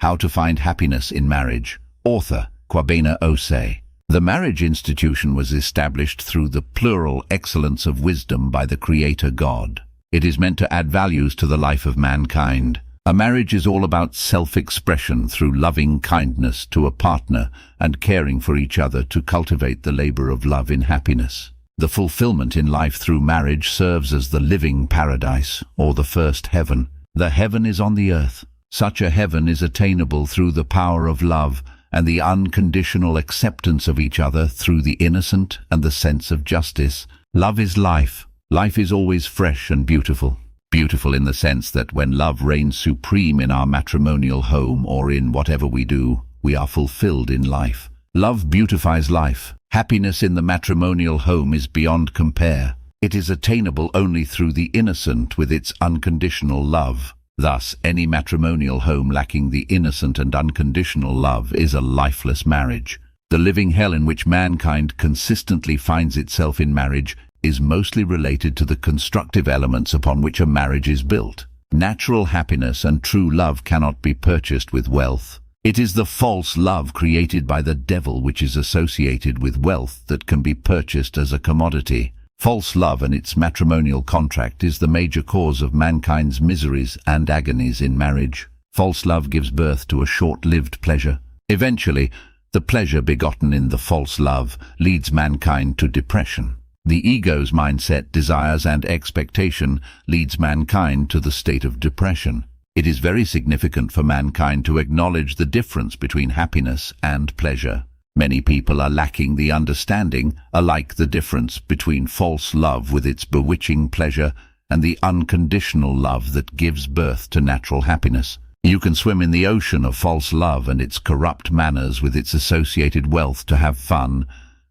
How to Find Happiness in Marriage. Author, Kwabena Osei. The marriage institution was established through the plural excellence of wisdom by the Creator God. It is meant to add values to the life of mankind. A marriage is all about self-expression through loving kindness to a partner and caring for each other to cultivate the labor of love in happiness. The fulfillment in life through marriage serves as the living paradise, or the first heaven. The heaven is on the earth. Such a heaven is attainable through the power of love and the unconditional acceptance of each other through the innocent and the sense of justice. Love is life. Life is always fresh and beautiful. Beautiful in the sense that when love reigns supreme in our matrimonial home or in whatever we do, we are fulfilled in life. Love beautifies life. Happiness in the matrimonial home is beyond compare. It is attainable only through the innocent with its unconditional love. Thus, any matrimonial home lacking the innocent and unconditional love is a lifeless marriage. The living hell in which mankind consistently finds itself in marriage is mostly related to the constructive elements upon which a marriage is built. Natural happiness and true love cannot be purchased with wealth. It is the false love created by the devil which is associated with wealth that can be purchased as a commodity. False love and its matrimonial contract is the major cause of mankind's miseries and agonies in marriage. False love gives birth to a short-lived pleasure. Eventually, the pleasure begotten in the false love leads mankind to depression. The ego's mindset, desires, and expectation leads mankind to the state of depression. It is very significant for mankind to acknowledge the difference between happiness and pleasure. Many people are lacking the understanding, alike the difference between false love with its bewitching pleasure and the unconditional love that gives birth to natural happiness. You can swim in the ocean of false love and its corrupt manners with its associated wealth to have fun,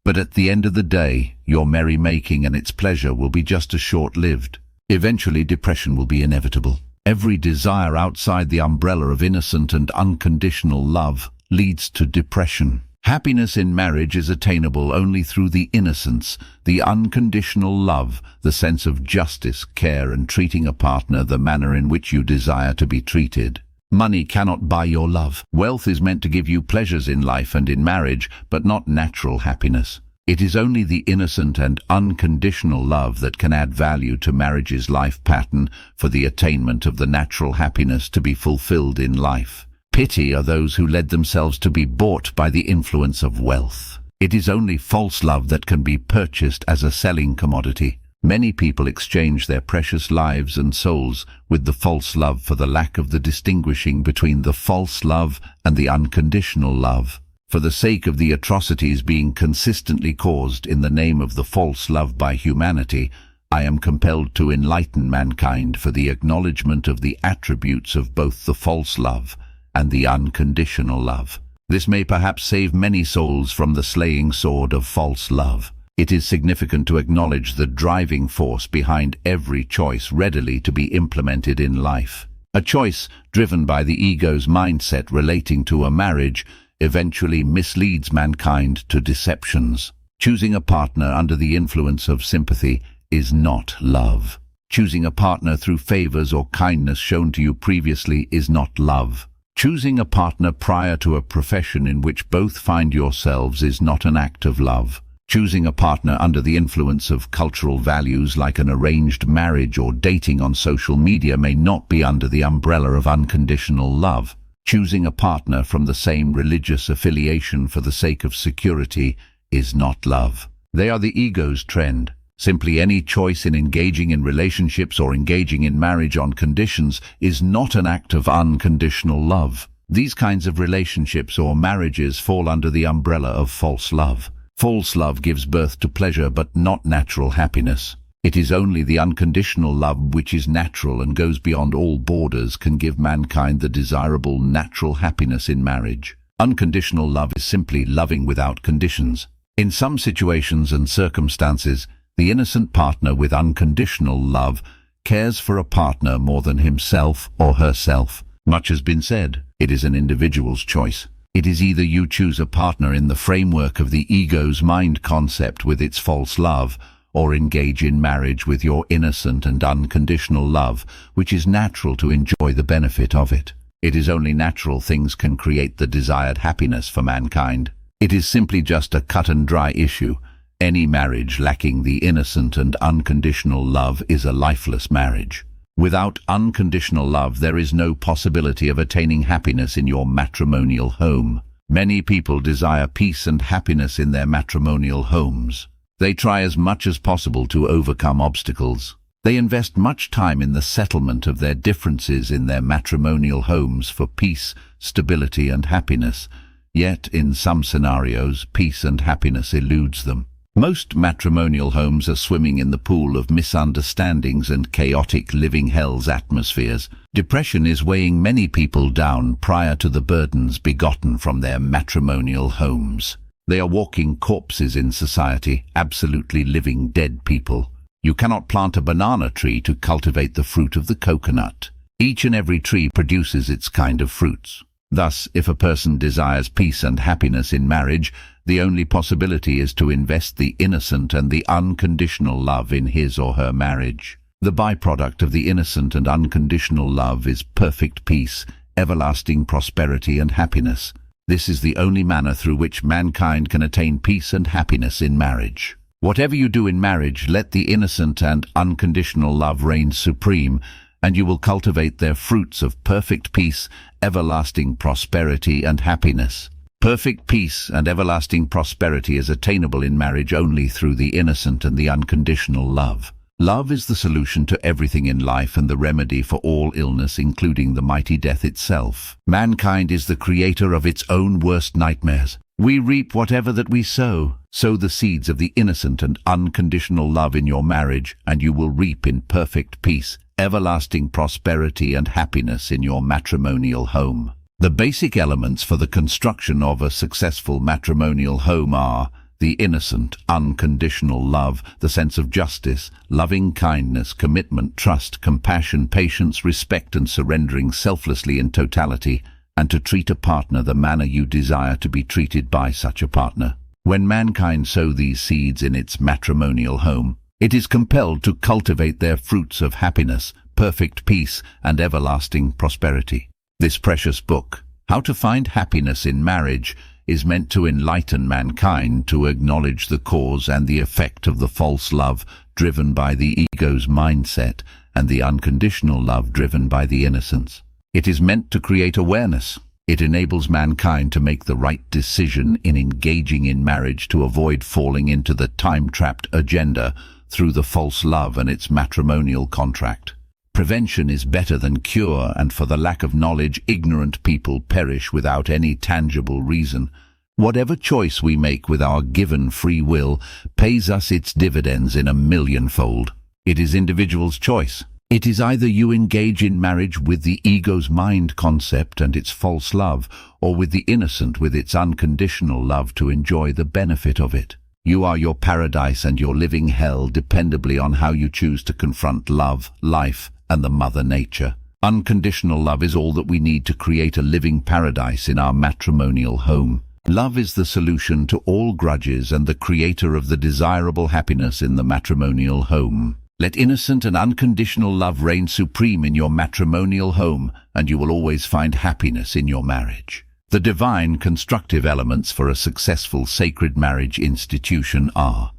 but at the end of the day, your merrymaking and its pleasure will be just as short-lived. Eventually, depression will be inevitable. Every desire outside the umbrella of innocent and unconditional love leads to depression. Happiness in marriage is attainable only through the innocence, the unconditional love, the sense of justice, care, and treating a partner the manner in which you desire to be treated. Money cannot buy your love. Wealth is meant to give you pleasures in life and in marriage, but not natural happiness. It is only the innocent and unconditional love that can add value to marriage's life pattern for the attainment of the natural happiness to be fulfilled in life. Pity are those who led themselves to be bought by the influence of wealth. It is only false love that can be purchased as a selling commodity. Many people exchange their precious lives and souls with the false love for the lack of the distinguishing between the false love and the unconditional love. For the sake of the atrocities being consistently caused in the name of the false love by humanity, I am compelled to enlighten mankind for the acknowledgement of the attributes of both the false love and the unconditional love. This may perhaps save many souls from the slaying sword of false love. It is significant to acknowledge the driving force behind every choice readily to be implemented in life. A choice driven by the ego's mindset relating to a marriage eventually misleads mankind to deceptions. Choosing a partner under the influence of sympathy is not love. Choosing a partner through favors or kindness shown to you previously is not love. Choosing a partner prior to a profession in which both find yourselves is not an act of love. Choosing a partner under the influence of cultural values like an arranged marriage or dating on social media may not be under the umbrella of unconditional love. Choosing a partner from the same religious affiliation for the sake of security is not love. They are the ego's trend. Simply any choice in engaging in relationships or engaging in marriage on conditions is not an act of unconditional love. These kinds of relationships or marriages fall under the umbrella of false love. False love gives birth to pleasure but not natural happiness. It is only the unconditional love which is natural and goes beyond all borders can give mankind the desirable natural happiness in marriage. Unconditional love is simply loving without conditions. In some situations and circumstances, the innocent partner with unconditional love cares for a partner more than himself or herself. Much has been said. It is an individual's choice. It is either you choose a partner in the framework of the ego's mind concept with its false love, or engage in marriage with your innocent and unconditional love, which is natural to enjoy the benefit of it. It is only natural things can create the desired happiness for mankind. It is simply just a cut-and-dry issue. Any marriage lacking the innocent and unconditional love is a lifeless marriage. Without unconditional love, there is no possibility of attaining happiness in your matrimonial home. Many people desire peace and happiness in their matrimonial homes. They try as much as possible to overcome obstacles. They invest much time in the settlement of their differences in their matrimonial homes for peace, stability, and happiness. Yet, in some scenarios, peace and happiness eludes them. Most matrimonial homes are swimming in the pool of misunderstandings and chaotic living hell's atmospheres. Depression is weighing many people down prior to the burdens begotten from their matrimonial homes. They are walking corpses in society, absolutely living dead people. You cannot plant a banana tree to cultivate the fruit of the coconut. Each and every tree produces its kind of fruits. Thus, if a person desires peace and happiness in marriage, the only possibility is to invest the innocent and the unconditional love in his or her marriage. The byproduct of the innocent and unconditional love is perfect peace, everlasting prosperity and happiness. This is the only manner through which mankind can attain peace and happiness in marriage. Whatever you do in marriage, let the innocent and unconditional love reign supreme, and you will cultivate their fruits of perfect peace, everlasting prosperity and happiness. Perfect peace and everlasting prosperity is attainable in marriage only through the innocent and the unconditional love. Love is the solution to everything in life and the remedy for all illness, including the mighty death itself. Mankind is the creator of its own worst nightmares. We reap whatever that we sow. Sow the seeds of the innocent and unconditional love in your marriage, and you will reap in perfect peace, everlasting prosperity and happiness in your matrimonial home. The basic elements for the construction of a successful matrimonial home are the innocent, unconditional love, the sense of justice, loving kindness, commitment, trust, compassion, patience, respect, and surrendering selflessly in totality, and to treat a partner the manner you desire to be treated by such a partner. When mankind sow these seeds in its matrimonial home, it is compelled to cultivate their fruits of happiness, perfect peace, and everlasting prosperity. This precious book, How to Find Happiness in Marriage, is meant to enlighten mankind to acknowledge the cause and the effect of the false love driven by the ego's mindset and the unconditional love driven by the innocence. It is meant to create awareness. It enables mankind to make the right decision in engaging in marriage to avoid falling into the time-trapped agenda through the false love and its matrimonial contract. Prevention is better than cure, and for the lack of knowledge, ignorant people perish without any tangible reason. Whatever choice we make with our given free will pays us its dividends in a millionfold. It is individual's choice. It is either you engage in marriage with the ego's mind concept and its false love, or with the innocent with its unconditional love to enjoy the benefit of it. You are your paradise and your living hell dependably on how you choose to confront love, life, and the Mother Nature. Unconditional love is all that we need to create a living paradise in our matrimonial home. Love is the solution to all grudges and the creator of the desirable happiness in the matrimonial home. Let innocent and unconditional love reign supreme in your matrimonial home, and you will always find happiness in your marriage. The divine constructive elements for a successful sacred marriage institution are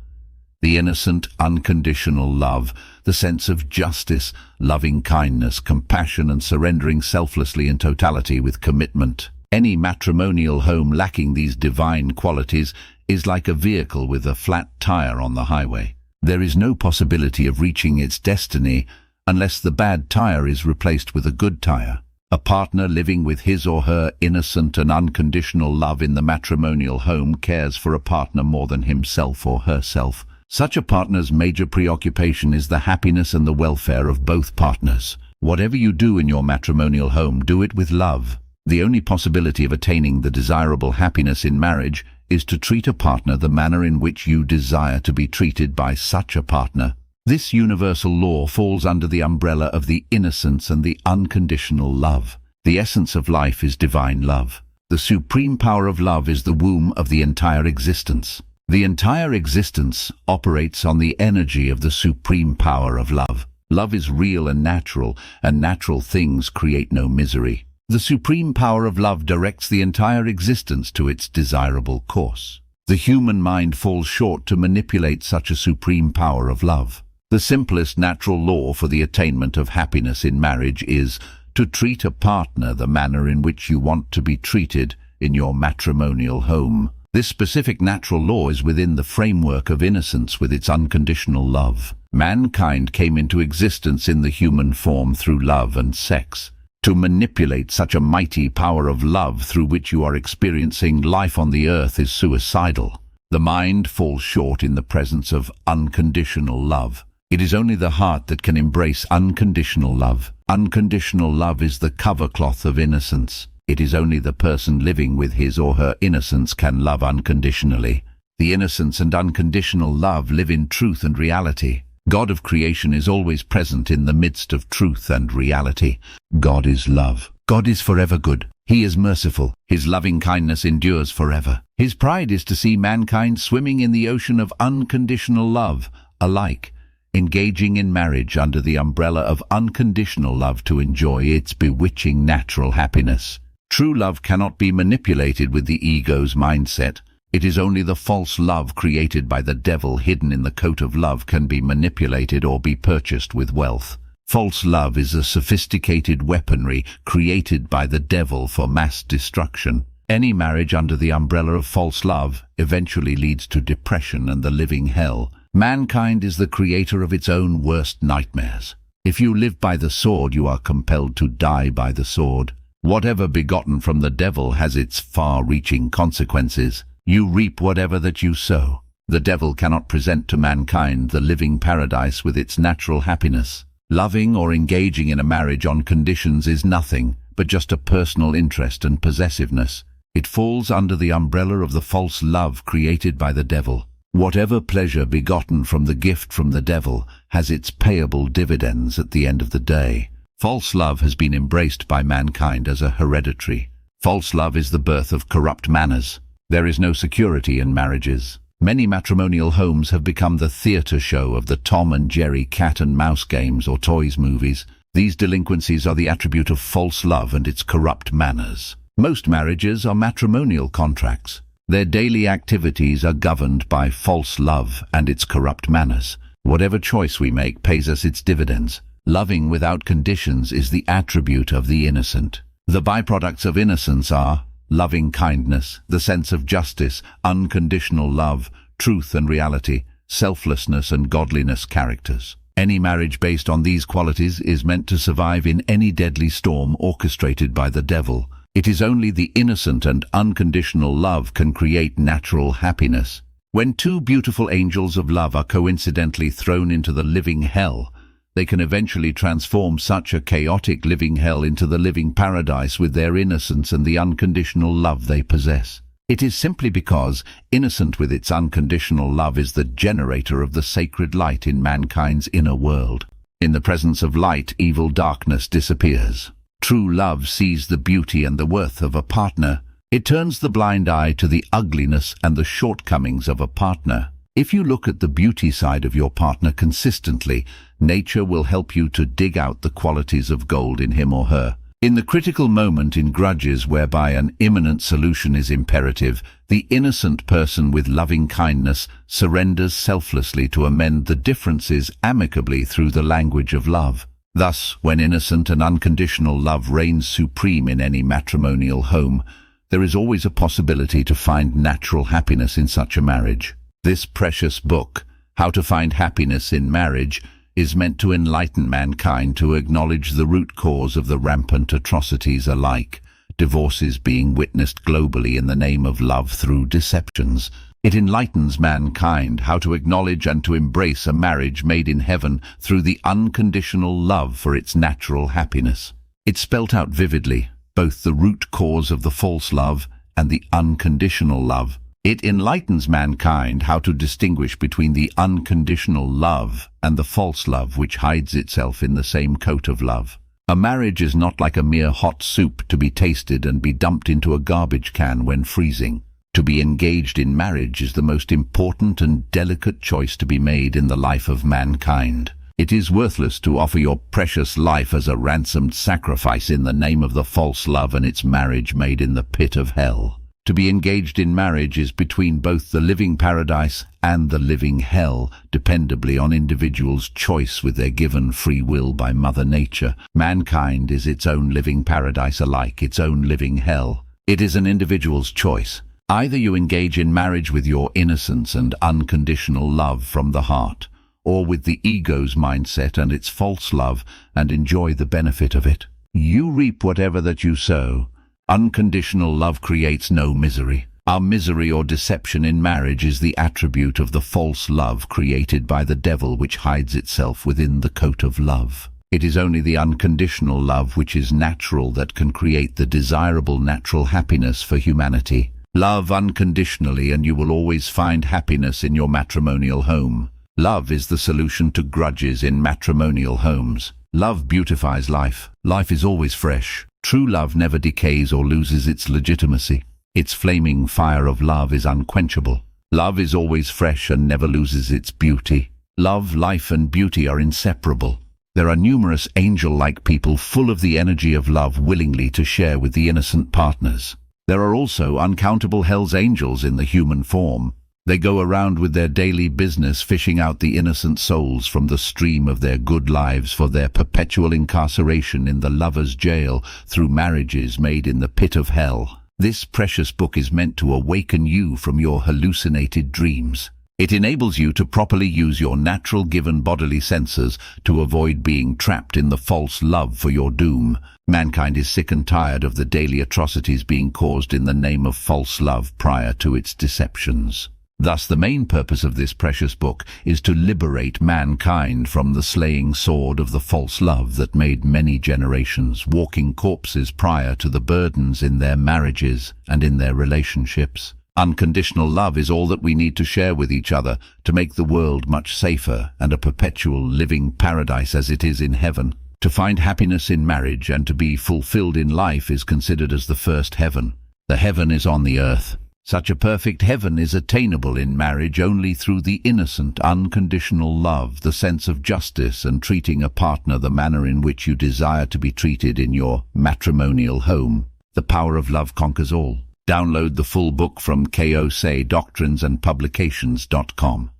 the innocent, unconditional love, the sense of justice, loving kindness, compassion, and surrendering selflessly in totality with commitment. Any matrimonial home lacking these divine qualities is like a vehicle with a flat tire on the highway. There is no possibility of reaching its destiny unless the bad tire is replaced with a good tire. A partner living with his or her innocent and unconditional love in the matrimonial home cares for a partner more than himself or herself. Such a partner's major preoccupation is the happiness and the welfare of both partners. Whatever you do in your matrimonial home, do it with love. The only possibility of attaining the desirable happiness in marriage is to treat a partner the manner in which you desire to be treated by such a partner. This universal law falls under the umbrella of the innocence and the unconditional love. The essence of life is divine love. The supreme power of love is the womb of the entire existence. The entire existence operates on the energy of the supreme power of love. Love is real and natural things create no misery. The supreme power of love directs the entire existence to its desirable course. The human mind falls short to manipulate such a supreme power of love. The simplest natural law for the attainment of happiness in marriage is to treat a partner the manner in which you want to be treated in your matrimonial home. This specific natural law is within the framework of innocence with its unconditional love. Mankind came into existence in the human form through love and sex. To manipulate such a mighty power of love through which you are experiencing life on the earth is suicidal. The mind falls short in the presence of unconditional love. It is only the heart that can embrace unconditional love. Unconditional love is the cover cloth of innocence. It is only the person living with his or her innocence can love unconditionally. The innocence and unconditional love live in truth and reality. God of creation is always present in the midst of truth and reality. God is love. God is forever good. He is merciful. His loving kindness endures forever. His pride is to see mankind swimming in the ocean of unconditional love, alike, engaging in marriage under the umbrella of unconditional love to enjoy its bewitching natural happiness. True love cannot be manipulated with the ego's mindset. It is only the false love created by the devil hidden in the coat of love can be manipulated or be purchased with wealth. False love is a sophisticated weaponry created by the devil for mass destruction. Any marriage under the umbrella of false love eventually leads to depression and the living hell. Mankind is the creator of its own worst nightmares. If you live by the sword, you are compelled to die by the sword. Whatever begotten from the devil has its far-reaching consequences. You reap whatever that you sow. The devil cannot present to mankind the living paradise with its natural happiness. Loving or engaging in a marriage on conditions is nothing but just a personal interest and possessiveness. It falls under the umbrella of the false love created by the devil. Whatever pleasure begotten from the gift from the devil has its payable dividends at the end of the day. False love has been embraced by mankind as a hereditary. False love is the birth of corrupt manners. There is no security in marriages. Many matrimonial homes have become the theater show of the Tom and Jerry cat and mouse games or toys movies. These delinquencies are the attribute of false love and its corrupt manners. Most marriages are matrimonial contracts. Their daily activities are governed by false love and its corrupt manners. Whatever choice we make pays us its dividends. Loving without conditions is the attribute of the innocent. The byproducts of innocence are loving kindness, the sense of justice, unconditional love, truth and reality, selflessness and godliness characters. Any marriage based on these qualities is meant to survive in any deadly storm orchestrated by the devil. It is only the innocent and unconditional love can create natural happiness. When two beautiful angels of love are coincidentally thrown into the living hell, they can eventually transform such a chaotic living hell into the living paradise with their innocence and the unconditional love they possess. It is simply because innocent with its unconditional love is the generator of the sacred light in mankind's inner world. In the presence of light, evil darkness disappears. True love sees the beauty and the worth of a partner. It turns the blind eye to the ugliness and the shortcomings of a partner. If you look at the beauty side of your partner consistently, nature will help you to dig out the qualities of gold in him or her. In the critical moment in grudges whereby an imminent solution is imperative, the innocent person with loving kindness surrenders selflessly to amend the differences amicably through the language of love. Thus, when innocent and unconditional love reigns supreme in any matrimonial home, there is always a possibility to find natural happiness in such a marriage. This precious book, How to Find Happiness in Marriage, is meant to enlighten mankind to acknowledge the root cause of the rampant atrocities alike, divorces being witnessed globally in the name of love through deceptions. It enlightens mankind how to acknowledge and to embrace a marriage made in heaven through the unconditional love for its natural happiness. It spelt out vividly both the root cause of the false love and the unconditional love. It enlightens mankind how to distinguish between the unconditional love and the false love which hides itself in the same coat of love. A marriage is not like a mere hot soup to be tasted and be dumped into a garbage can when freezing. To be engaged in marriage is the most important and delicate choice to be made in the life of mankind. It is worthless to offer your precious life as a ransomed sacrifice in the name of the false love and its marriage made in the pit of hell. To be engaged in marriage is between both the living paradise and the living hell, dependably on individuals' choice with their given free will by Mother Nature. Mankind is its own living paradise alike, its own living hell. It is an individual's choice. Either you engage in marriage with your innocence and unconditional love from the heart, or with the ego's mindset and its false love, and enjoy the benefit of it. You reap whatever that you sow. Unconditional love creates no misery. Our misery or deception in marriage is the attribute of the false love created by the devil, which hides itself within the coat of love. It is only the unconditional love which is natural that can create the desirable natural happiness for humanity. Love unconditionally and you will always find happiness in your matrimonial home. Love is the solution to grudges in matrimonial homes. Love beautifies life. Life is always fresh. True love never decays or loses its legitimacy. Its flaming fire of love is unquenchable. Love is always fresh and never loses its beauty. Love, life, and beauty are inseparable. There are numerous angel-like people full of the energy of love willingly to share with the innocent partners. There are also uncountable hell's angels in the human form. They go around with their daily business fishing out the innocent souls from the stream of their good lives for their perpetual incarceration in the lover's jail through marriages made in the pit of hell. This precious book is meant to awaken you from your hallucinated dreams. It enables you to properly use your natural given bodily senses to avoid being trapped in the false love for your doom. Mankind is sick and tired of the daily atrocities being caused in the name of false love prior to its deceptions. Thus, the main purpose of this precious book is to liberate mankind from the slaying sword of the false love that made many generations walking corpses prior to the burdens in their marriages and in their relationships. Unconditional love is all that we need to share with each other to make the world much safer and a perpetual living paradise as it is in heaven. To find happiness in marriage and to be fulfilled in life is considered as the first heaven. The heaven is on the earth. Such a perfect heaven is attainable in marriage only through the innocent, unconditional love, the sense of justice, and treating a partner the manner in which you desire to be treated in your matrimonial home. The power of love conquers all. Download the full book from KOSAydoctrinesandpublications.com.